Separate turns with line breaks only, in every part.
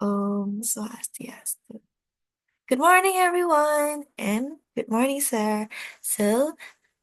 Swastiastu. Good morning, everyone, and good morning, sir.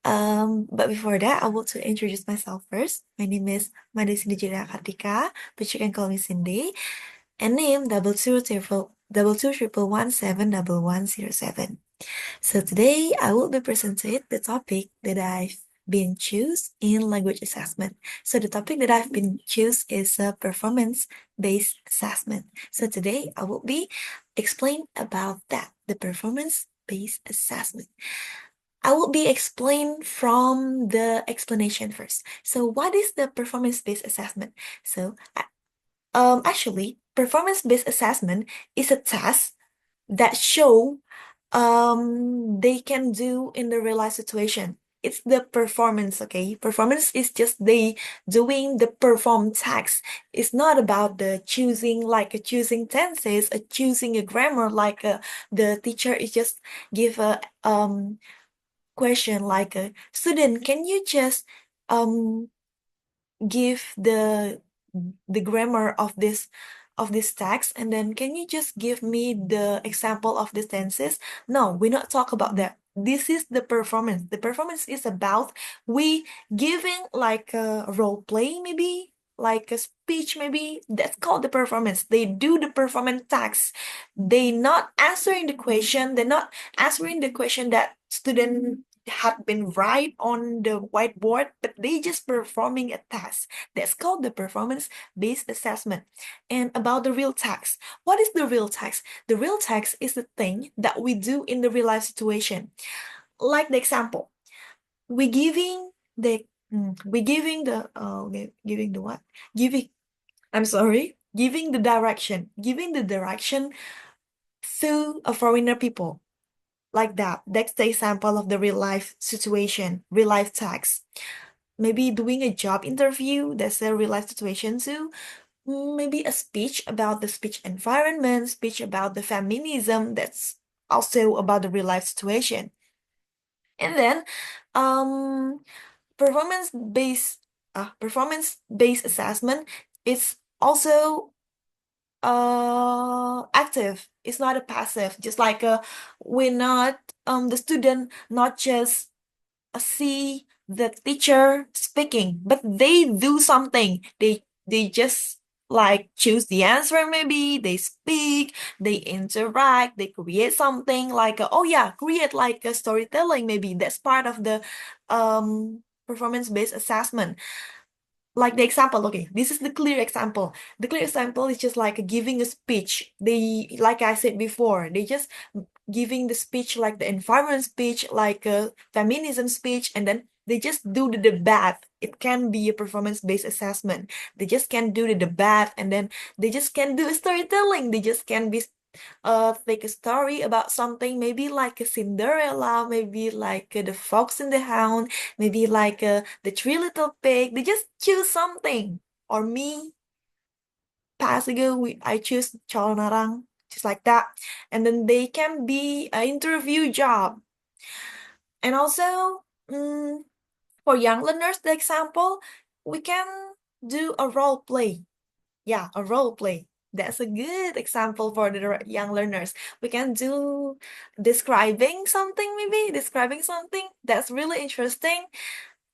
But before that, I want to introduce myself first. My name is Madesini Jaya Kartika, but you can call me Cindy, and name double two triple 1171107. So today I will be presenting the topic that I've been choose in language assessment. So the topic that I've been choose is a performance-based assessment. So today I will be explain about that, the performance-based assessment. I will be explain from the explanation first. So what is the performance-based assessment? Actually, performance-based assessment is a test that show they can do in the real life situation. It's the performance, okay? Performance is just they doing the perform task. It's not about the choosing like a choosing tenses, a choosing a grammar like the teacher is just give a question like a student, can you just um give the grammar of this text, and then can you just give me the example of the tenses? No, we not talk about that. This is the performance. The performance is about we giving like a role play, maybe like a speech, maybe that's called the performance. They do the performance tasks. They not answering the question. They're not answering the question that student had been write on the whiteboard, but they just performing a task. That's called the performance-based assessment. And about the real task, what is the real task? The real task is the thing that we do in the real life situation. Like the example, we giving the we giving the giving the what? Giving I'm sorry, giving the direction to a foreigner people. Like that. That's the example of the real life situation, real life task. Maybe doing a job interview, that's a real life situation too. Maybe a speech about the speech environment, speech about the feminism, that's also about the real life situation. And then um performance based assessment is also active. It's not a passive, just like we're not the student not just see the teacher speaking, but they do something. They just like choose the answer, maybe they speak, they interact, they create something like oh yeah, create like a storytelling, maybe that's part of the performance-based assessment. Like the example, okay, this is the clear example. The clear example is just like giving a speech. They, like I said before, they just giving the speech like the environment speech, like a feminism speech, and then they just do the debate. It can be a performance-based assessment. They just can do the debate, and then they just can do storytelling. They just can be like a story about something, maybe like a Cinderella, maybe like the Fox and the Hound, maybe like the Three Little Pig. They just choose something. Or me, past ago, I choose Cholanarang, just like that. And then they can be an interview job. And also, for young learners, the example, we can do a role play. Yeah, a role play. That's a good example for the young learners. We can do describing something that's really interesting.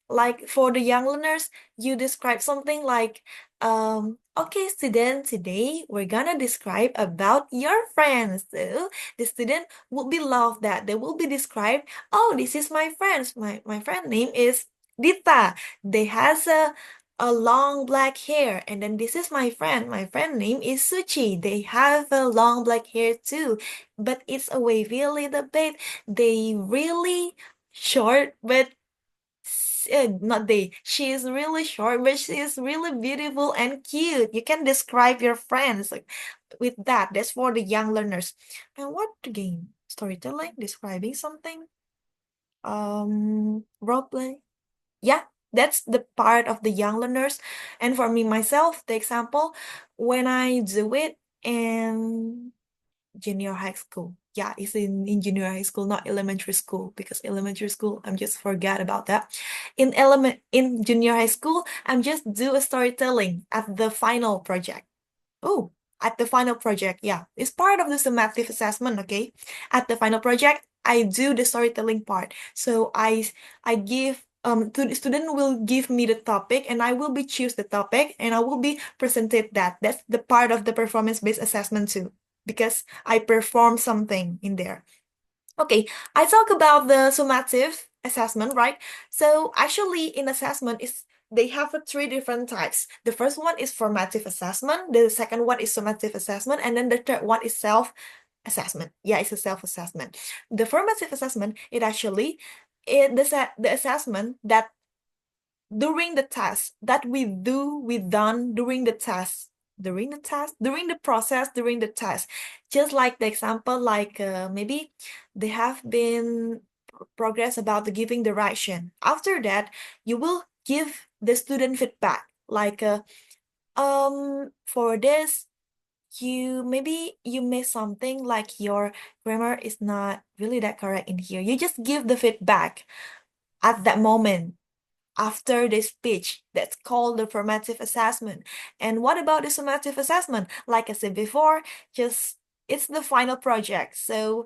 Like for the young learners, you describe something like, okay, student, today we're gonna describe about your friends. So the student will be love that. They will be described, oh, this is my friends. My friend name is Dita. They has a long black hair. And then this is my friend. My friend name is Suchi. They have a long black hair too. But it's a wavy a little bit. They really short, but not they. She is really short, but she is really beautiful and cute. You can describe your friends like, with that. That's for the young learners. And what again? Storytelling, describing something. Role play. Yeah, that's the part of the young learners. And for me myself, the example, when I do it in junior high school. Yeah, it's in junior high school, not elementary school, because elementary school, I'm just forgot about that. In junior high school, I'm just do a storytelling at the final project. Oh, at the final project. Yeah, it's part of the summative assessment, okay? At the final project, I do the storytelling part. So I give to the student will give me the topic and I will be choose the topic and I will be presented that. That's the part of the performance-based assessment too, because I perform something in there. Okay, I talk about the summative assessment, right? So actually in assessment is they have three different types. The first one is formative assessment, the second one is summative assessment, and then the third one is self-assessment. Yeah, it's a self-assessment. The formative assessment, it actually the assessment that during the task that we done during the task, during the process, during the task. Just like the example, like maybe they have been progress about the giving direction. After that, you will give the student feedback, like for this, you maybe you miss something, like your grammar is not really that correct in here. You just give the feedback at that moment after the speech. That's called the formative assessment. And what about the summative assessment? Like I said before, just it's the final project. So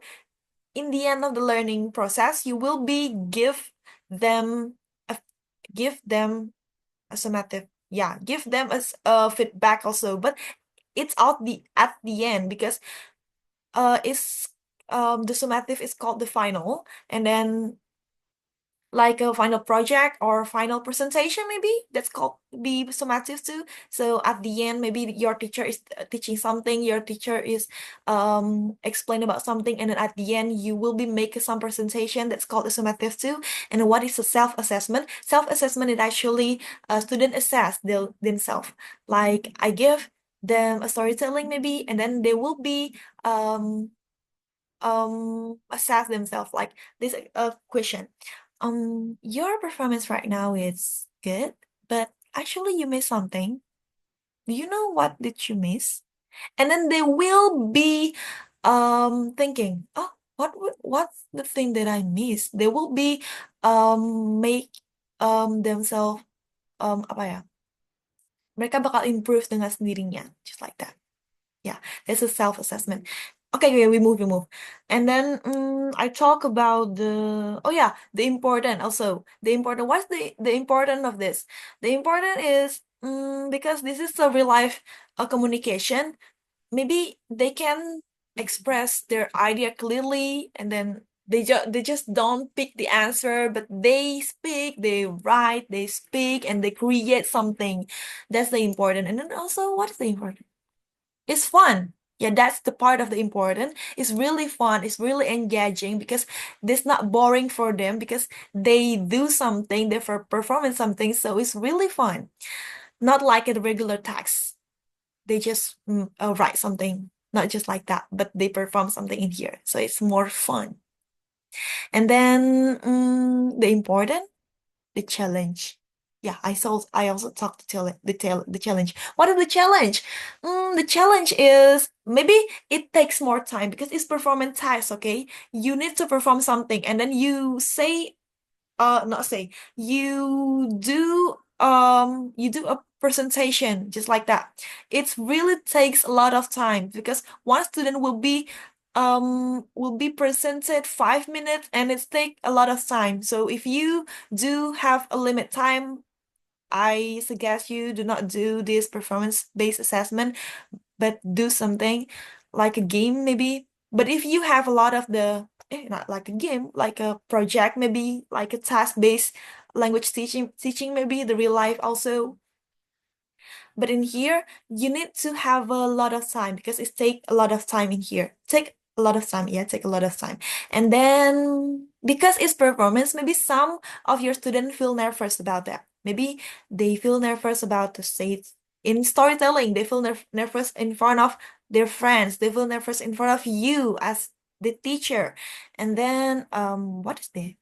in the end of the learning process, you will be them a, give them a summative, yeah, give them a feedback also. But it's at the end, because it's the summative is called the final, and then like a final project or final presentation, maybe that's called be summative too. So at the end, maybe your teacher is teaching something, your teacher is explain about something, and then at the end you will be making some presentation, that's called a summative too. And what is a self-assessment? Self-assessment is actually a student assess themselves. Like I give them a storytelling maybe, and then they will be assess themselves like this question. Your performance right now is good, but actually you missed something. Do you know what did you miss? And then they will be thinking, oh, what's the thing that I missed? They will be make themselves apa ya? Mereka bakal improve dengan sendirinya, just like that. Yeah, that's a self-assessment. Okay, okay, we move. And then I talk about oh yeah, the important also. The important, what's the important of this? The important is because this is a real life communication. Maybe they can express their idea clearly, and then they just don't pick the answer, but they speak, they write, they speak, and they create something. That's the important. And then also, what's the important? It's fun. Yeah, that's the part of the important. It's really fun. It's really engaging, because this not boring for them, because they do something, they're performing something, so it's really fun. Not like a regular text. They just write something, not just like that, but they perform something in here, so it's more fun. And then the important, the challenge. Yeah, I also talked the challenge. What is the challenge? The challenge is maybe it takes more time, because it's performance task, okay? You need to perform something, and then you say not say, you do a presentation just like that. It really takes a lot of time, because one student will be presented 5 minutes, and it take a lot of time. So if you do have a limit time, I suggest you do not do this performance-based assessment, but do something like a game maybe. But if you have a lot of not like a game, like a project, maybe like a task-based language teaching maybe the real life also. But in here, you need to have a lot of time, because it take a lot of time in here. Take a lot of time, yeah, take a lot of time. And then because it's performance, maybe some of your students feel nervous about that. Maybe they feel nervous about to say it in storytelling. They feel nervous in front of their friends. They feel nervous in front of you as the teacher. And then what is the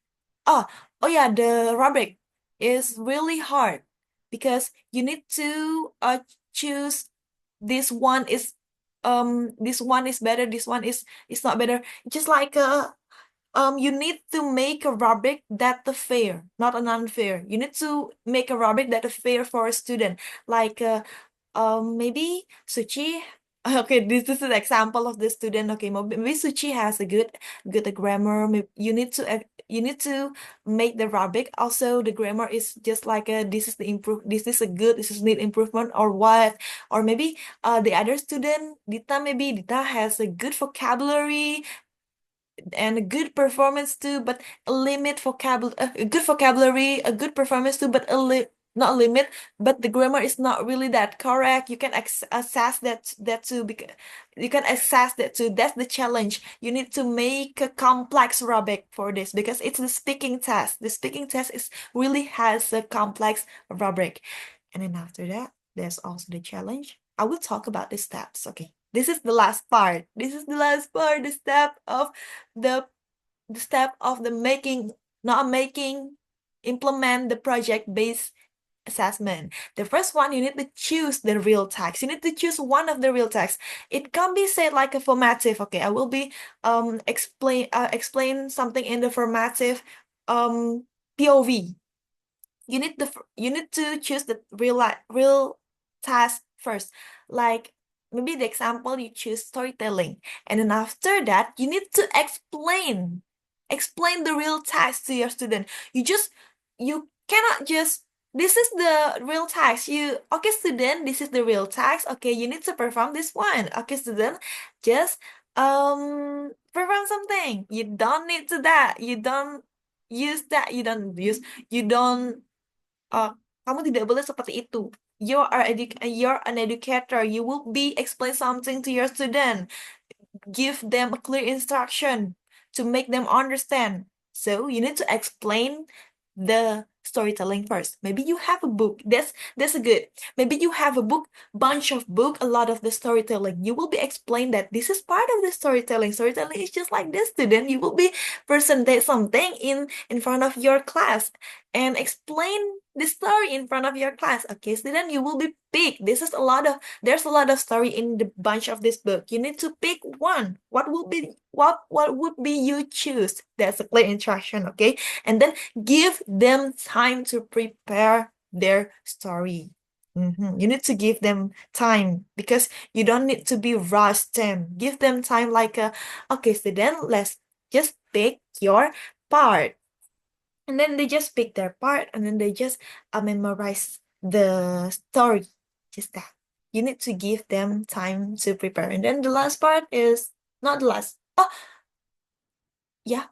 Oh, oh yeah, the rubric is really hard, because you need to choose this one is better, this one is not better. Just like you need to make a rubric that the fair, not an unfair. You need to make a rubric that is fair for a student. Like maybe Suchi Okay, this is an example of the student. Okay, maybe Suchi has a good grammar. You need to make the rubric. Also, the grammar is just like a this is the improve. This is a good. This is need improvement or what? Or maybe the other student Dita, maybe Dita has a good vocabulary and a good performance too, but a limit vocabulary, a good vocabulary, a good performance too, but not a limit, but the grammar is not really that correct. You can assess that too, because you can assess that too. That's the challenge. You need to make a complex rubric for this because it's the speaking test. The speaking test is really has a complex rubric, and then after that, there's also the challenge. I will talk about the steps. Okay, this is the last part. This is the last part. The the step of the making, not making, implement the project-based assessment. The first one, you need to choose the real text. You need to choose one of the real text. It can be said like a formative. Okay, I will be explain something in the formative POV. You need to choose the real task first. Like maybe the example you choose storytelling, and then after that you need to explain the real task to your student. You cannot just this is the real task. You okay student, this is the real task. Okay, you need to perform this one. Okay student, just perform something. You don't need to that. You don't use that. You don't uh, kamu tidak boleh seperti itu. You're an educator. You will be explain something to your student. Give them a clear instruction to make them understand. So you need to explain the storytelling first. Maybe you have a book. That's a good. Maybe you have a book, bunch of book, a lot of the storytelling. You will be explain that this is part of the storytelling. Storytelling is just like this student. You will be present something in front of your class and explain the story in front of your class. Okay, student, you will be pick. There's a lot of story in the bunch of this book. You need to pick one. What would be you choose? That's a clear instruction, okay? And then give them time to prepare their story. You need to give them time because you don't need to be rushed them. Give them time like okay, student, let's just pick your part. And then they just pick their part and then they just memorize the story. Just that. You need to give them time to prepare. And then the last part is not the last. Oh, yeah,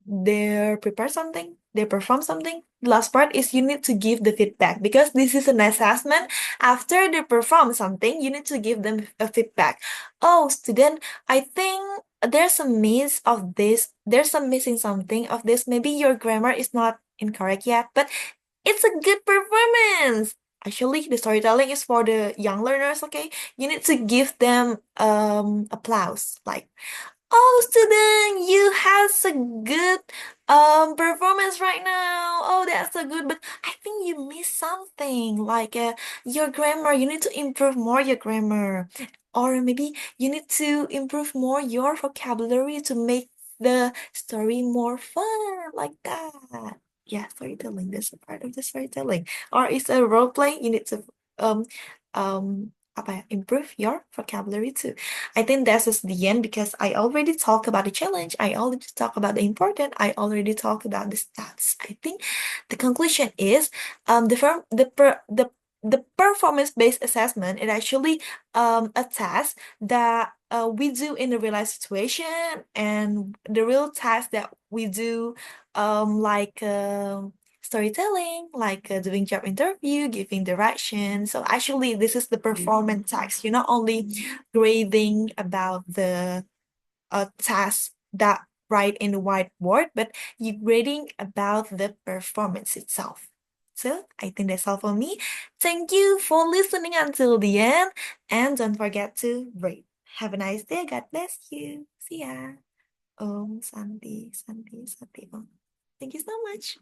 they prepare something, they perform something. The last part is you need to give the feedback because this is an assessment. After they perform something, you need to give them a feedback. Oh, student, I think there's a miss of this. There's some missing something of this. Maybe your grammar is not incorrect yet, but it's a good performance. Actually, the storytelling is for the young learners, okay? You need to give them applause. Like, oh, student, you has a good performance right now. Oh, that's so good. But I think you missed something, like your grammar. You need to improve more your grammar, or maybe you need to improve more your vocabulary to make the story more fun, like that. Yeah, storytelling. That's a part of the storytelling. Or it's a role play. You need to um apa ya, improve your vocabulary too. I think that's just the end because I already talked about the challenge. I already talked about the important. I already talked about the stats. I think the conclusion is the firm the performance-based assessment is actually a task that we do in a real life situation and the real task that we do like storytelling, like doing job interview, giving direction. So actually, this is the performance task. You're not only grading about the task that write in the whiteboard, but you're grading about the performance itself. So I think that's all for me. Thank you for listening until the end, and don't forget to rate. Have a nice day. God bless you. See ya. Om Santi Santi Santi Om. Thank you so much.